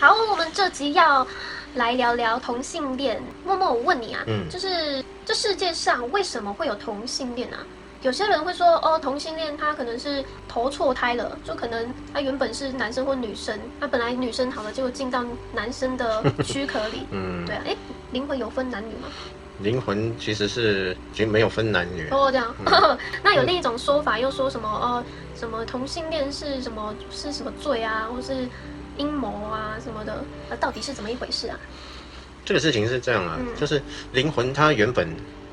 好，我们这集要来聊聊同性恋。默默，我问你啊，就是这世界上为什么会有同性恋啊？有些人会说，哦，同性恋他可能是投错胎了，就可能他原本是男生或女生，他本来女生好了，结果进到男生的躯壳里。对啊，灵魂有分男女吗？灵魂其实没有分男女。哦，这样。那有另一种说法，又说什么什么同性恋是什么罪啊，或是阴谋啊什么的，到底是怎么一回事啊？这个事情是这样啊，就是灵魂它原本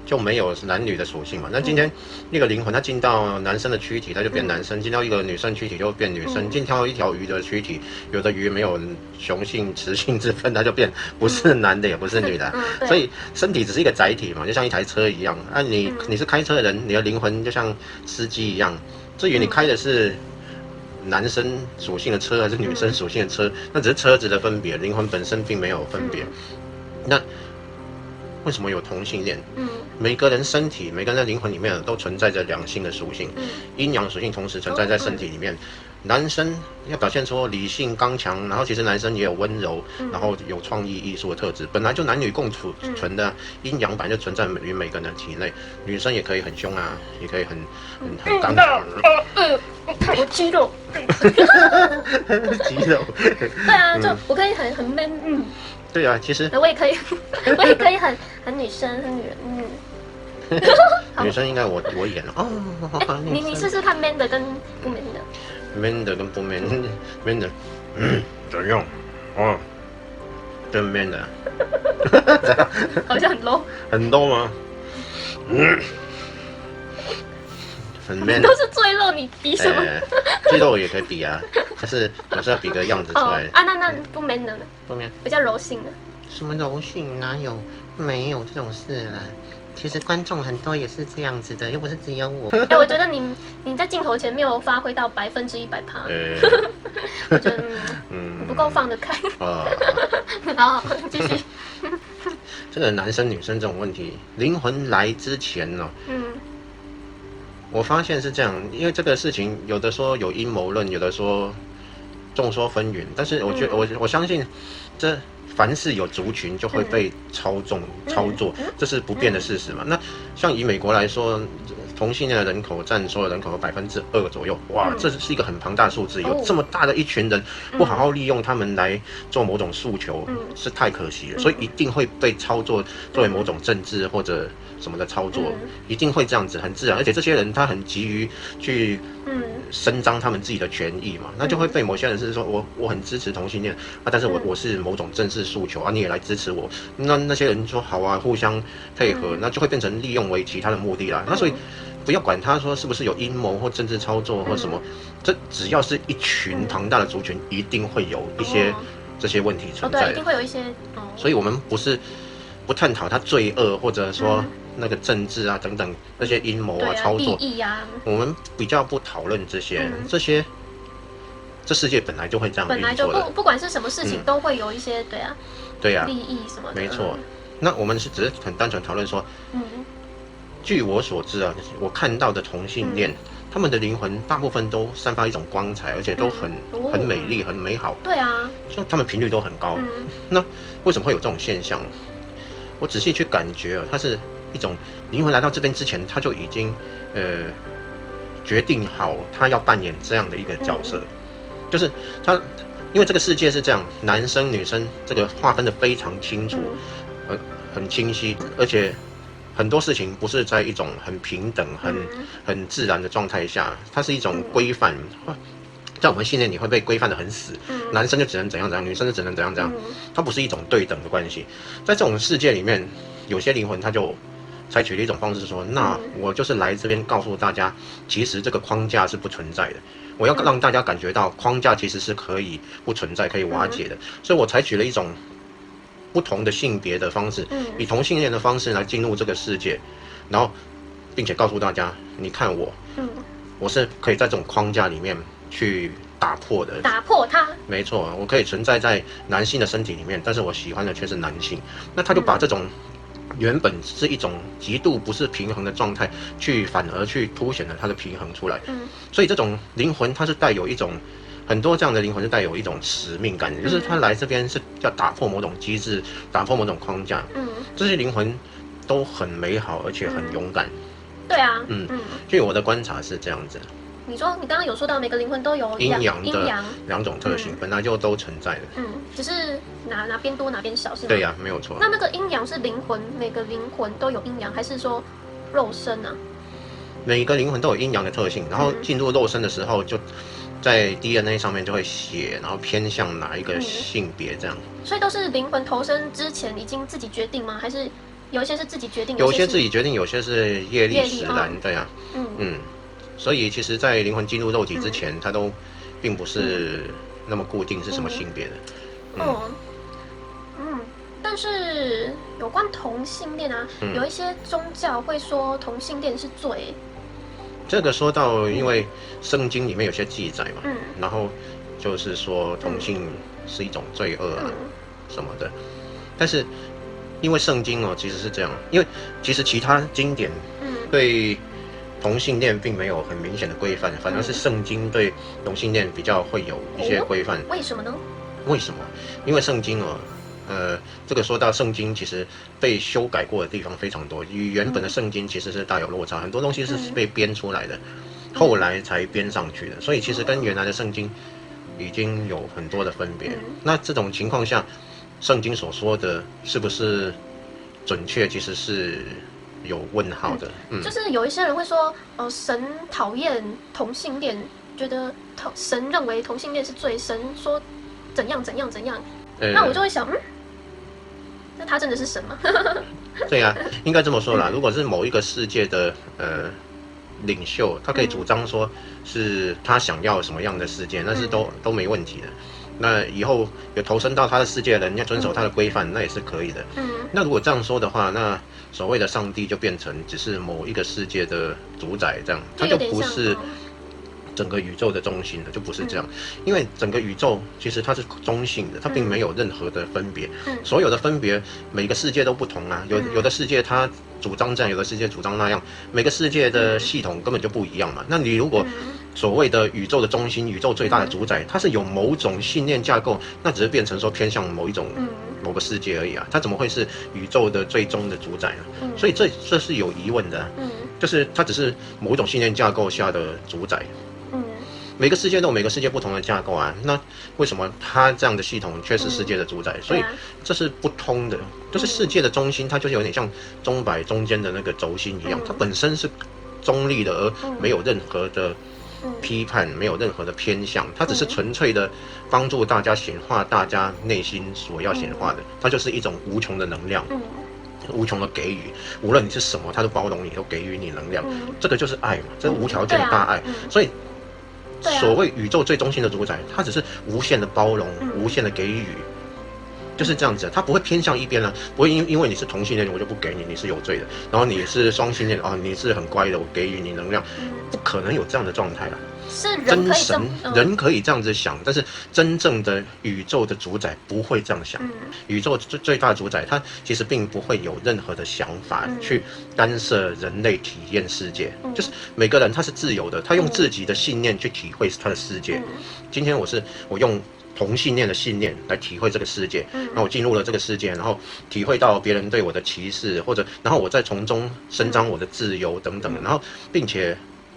就没有男女的属性嘛。那今天那个灵魂它进到男生的躯体，它就变男生；进到一个女生躯体就变女生；进到一条鱼的躯体，有的鱼没有雄性、雌性之分，它就变不是男的也不是女的。所以身体只是一个载体嘛，就像一台车一样。你是开车的人，你的灵魂就像司机一样。至于你开的是男生属性的车还是女生属性的车，那只是车子的分别，灵魂本身并没有分别。那为什么有同性恋？每个人身体、每个人的灵魂里面都存在着两性的属性，阴阳属性同时存在在身体里面。男生要表现出理性刚强，然后其实男生也有温柔，然后有创意艺术的特质，本来就男女共存的阴阳本来就存在于每个人的体内。女生也可以很凶啊，也可以很刚强。我肌肉，肌肉。对啊，就我可以很 man，对啊，其实我也可以，我也可以很女生，很女人，女生应该我演了哦。你试试看 man 的跟不 man 的。man 的跟不 man 的，怎样？哦，真 man 的，好像很 low， 很 low 吗？很 man， 都是赘肉，你比什么？赘肉也可以比啊，但是总是要比个样子出来。那不 man 的呢？不 man， 比较柔性的。什么柔性？哪有？没有这种事啦。其实观众很多也是这样子的，又不是只有我。我觉得你在镜头前没有发挥到100%。我觉得不够放得开。好，继续。这个男生女生这种问题，灵魂来之前呢，我发现是这样，因为这个事情有的说有阴谋论，有的说众说纷纭，但是我相信这。凡是有族群就会被操作，这是不变的事实嘛。那像以美国来说，同性恋的人口占所有人口的2%左右，哇，这是一个很庞大的数字。有这么大的一群人，不好好利用他们来做某种诉求，是太可惜了。所以一定会被操作作为某种政治或者什么的操作，一定会这样子，很自然。而且这些人他很急于去伸张他们自己的权益嘛，那就会被某些人是说我很支持同性恋但是我是某种政治诉求你也来支持我，那些人说好啊，互相配合，那就会变成利用为其他的目的啦。那所以不要管他说是不是有阴谋或政治操作或什么，这只要是一群庞大的族群，一定会有一些这些问题存在的。对，一定会有一些。所以我们不探讨他罪恶或者说那个政治啊等等那些阴谋操作，我们比较不讨论这些，这世界本来就会这样运作的，本来就不管是什么事情都会有一些对啊利益什么的，没错。那我们只是很单纯讨论说，据我所知啊，我看到的同性恋，他们的灵魂大部分都散发一种光彩，而且都很美丽、很美好。对啊，就他们频率都很高。那为什么会有这种现象？我仔细去感觉它是一种灵魂来到这边之前，他就已经决定好他要扮演这样的一个角色，就是他因为这个世界是这样，男生女生这个划分的非常清楚，很清晰，而且很多事情不是在一种很平等、很自然的状态下，它是一种规范。在我们信念里会被规范的很死，男生就只能怎样怎样，女生就只能怎样怎样，它不是一种对等的关系。在这种世界里面，有些灵魂他就采取了一种方式说，那我就是来这边告诉大家，其实这个框架是不存在的，我要让大家感觉到框架其实是可以不存在、可以瓦解的，所以我采取了一种不同的性别的方式，以同性恋的方式来进入这个世界，然后并且告诉大家，你看我是可以在这种框架里面去打破的，打破它。没错，我可以存在在男性的身体里面，但是我喜欢的却是男性。那他就把这种原本是一种极度不是平衡的状态，反而去凸显了它的平衡出来。所以这种灵魂它是带有一种很多这样的灵魂是带有一种使命感的，就是他来这边是要打破某种机制，打破某种框架。这些灵魂都很美好，而且很勇敢。对啊，据我的观察是这样子。你说你刚刚有说到每个灵魂都有阴阳的两种特性，本来就都存在的。只是哪边多哪边少是吗？对呀，没有错。那个阴阳是灵魂，每个灵魂都有阴阳，还是说肉身啊？每个灵魂都有阴阳的特性，然后进入肉身的时候，就在 DNA 上面就会写，然后偏向哪一个性别这样。所以都是灵魂投生之前已经自己决定吗？还是有一些是自己决定？有些自己决定，有些是业力使然，对啊。所以其实，在灵魂进入肉体之前，它都并不是那么固定是什么性别的。但是有关同性恋啊，有一些宗教会说同性恋是罪。这个说到，因为圣经里面有些记载嘛，然后就是说同性是一种罪恶啊什么的。但是因为圣经其实是这样，因为其实其他经典对同性恋并没有很明显的规范，反而是圣经对同性恋比较会有一些规范。为什么呢？为什么？因为圣经这个说到圣经其实被修改过的地方非常多，与原本的圣经其实是大有落差，很多东西是被编出来的，后来才编上去的，所以其实跟原来的圣经已经有很多的分别。那这种情况下，圣经所说的是不是准确，其实是有问号的。就是有一些人会说，神讨厌同性恋，觉得神认为同性恋是罪，神说怎样怎样怎样。那我就会想，那他真的是神吗？对啊，应该这么说啦。如果是某一个世界的领袖，他可以主张说是他想要什么样的世界，那是都没问题的。那以后有投身到他的世界的人，要遵守他的规范，那也是可以的。那如果这样说的话，那所谓的上帝就变成只是某一个世界的主宰，这样他就不是整个宇宙的中心的，就不是这样。因为整个宇宙其实它是中性的，它并没有任何的分别。所有的分别，每个世界都不同啊。有的世界它主张这样，有的世界主张那样，每个世界的系统根本就不一样嘛。那你如果所谓的宇宙的中心、宇宙最大的主宰，它是有某种信念架构，那只是变成说偏向某个世界而已啊。它怎么会是宇宙的最终的主宰呢？所以这是有疑问的。就是它只是某一种信念架构下的主宰。每个世界都有每个世界不同的架构啊，那为什么它这样的系统却是世界的主宰？所以这是不通的。就是世界的中心，它就是有点像钟摆中间的那个轴心一样，它本身是中立的，而没有任何的批判，没有任何的偏向，它只是纯粹的帮助大家显化大家内心所要显化的，它就是一种无穷的能量。无穷的给予，无论你是什么，它都包容你，都给予你能量。这个就是爱嘛，这是无条件的大爱。所以所谓宇宙最中心的主宰，它只是无限的包容，无限的给予，就是这样子。它不会偏向一边啊，不会因为你是同性恋，我就不给你，你是有罪的。然后你是双性恋你是很乖的，我给予你能量，不可能有这样的状态了。是人可以这样子想，但是真正的宇宙的主宰不会这样想。宇宙最大的主宰，他其实并不会有任何的想法去干涉人类体验世界。就是每个人他是自由的，他用自己的信念去体会他的世界。今天我用同性恋的信念来体会这个世界，然后我进入了这个世界，然后体会到别人对我的歧视，然后我再从中伸张我的自由等等，然后并且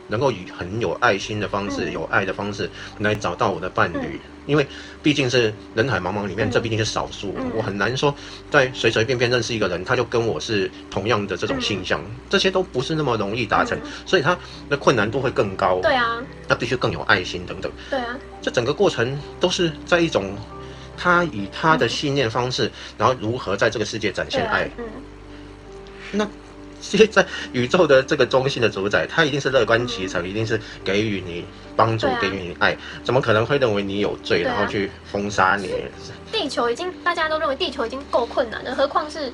能够以很有爱心的方式、有爱的方式来找到我的伴侣。因为毕竟是人海茫茫里面，这毕竟是少数，我很难说在随随便便认识一个人，他就跟我是同样的这种性向，这些都不是那么容易达成，所以他的困难度会更高。对啊，他必须更有爱心等等。对啊，这整个过程都是在一种他以他的信念方式，然后如何在这个世界展现爱。那现在宇宙的这个中心的主宰，他一定是乐观其成，一定是给予你帮助，给予你爱，怎么可能会认为你有罪，然后去封杀你？地球大家都认为地球已经够困难了，何况是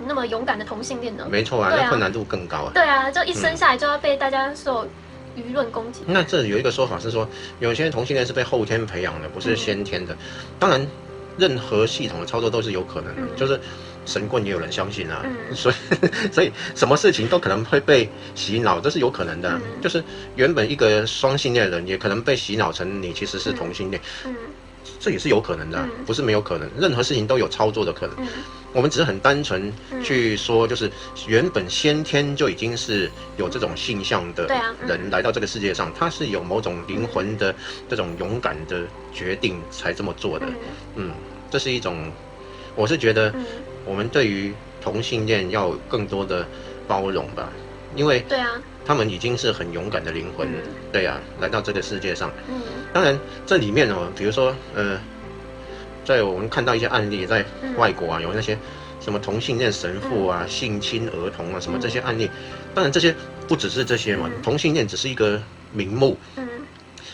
那么勇敢的同性恋呢？没错啊，那困难度更高啊。对啊，就一生下来就要被大家受舆论攻击。那这有一个说法是说，有些同性恋是被后天培养的，不是先天的。当然，任何系统的操作都是有可能的，就是神棍也有人相信啊，所以什么事情都可能会被洗脑，这是有可能的。就是原本一个双性恋的人，也可能被洗脑成你其实是同性恋，这也是有可能的，不是没有可能。任何事情都有操作的可能。我们只是很单纯去说，就是原本先天就已经是有这种性向的人来到这个世界上，他是有某种灵魂的这种勇敢的决定才这么做的。这是一种，我是觉得我们对于同性恋要有更多的包容吧，因为他们已经是很勇敢的灵魂，来到这个世界上。当然这里面比如说在我们看到一些案例，在外国啊，有那些什么同性恋神父啊、性侵儿童啊，什么这些案例。当然这些不只是这些嘛，同性恋只是一个名目。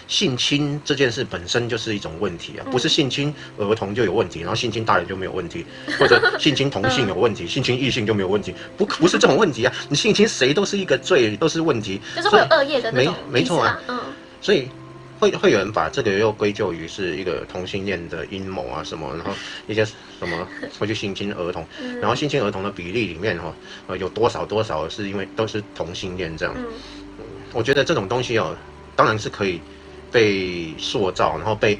性侵这件事本身就是一种问题啊，不是性侵儿童就有问题，然后性侵大人就没有问题，或者性侵同性有问题，性侵异性就没有问题，不是这种问题啊！你性侵谁都是一个罪，都是问题，就是会有恶业的那种。没错啊，所以。会有人把这个又归咎于是一个同性恋的阴谋啊什么，然后一些什么会去性侵儿童，然后性侵儿童的比例里面有多少是因为都是同性恋这样。我觉得这种东西当然是可以被塑造，然后被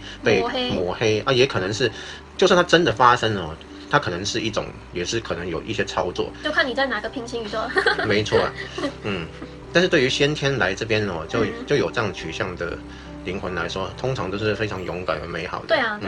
抹黑啊，也可能是，就算它真的发生了，它可能是一种，也是可能有一些操作，就看你在哪个平行宇宙。没错啊，但是对于先天来这边就有这样取向的灵魂来说，通常都是非常勇敢和美好的。对啊，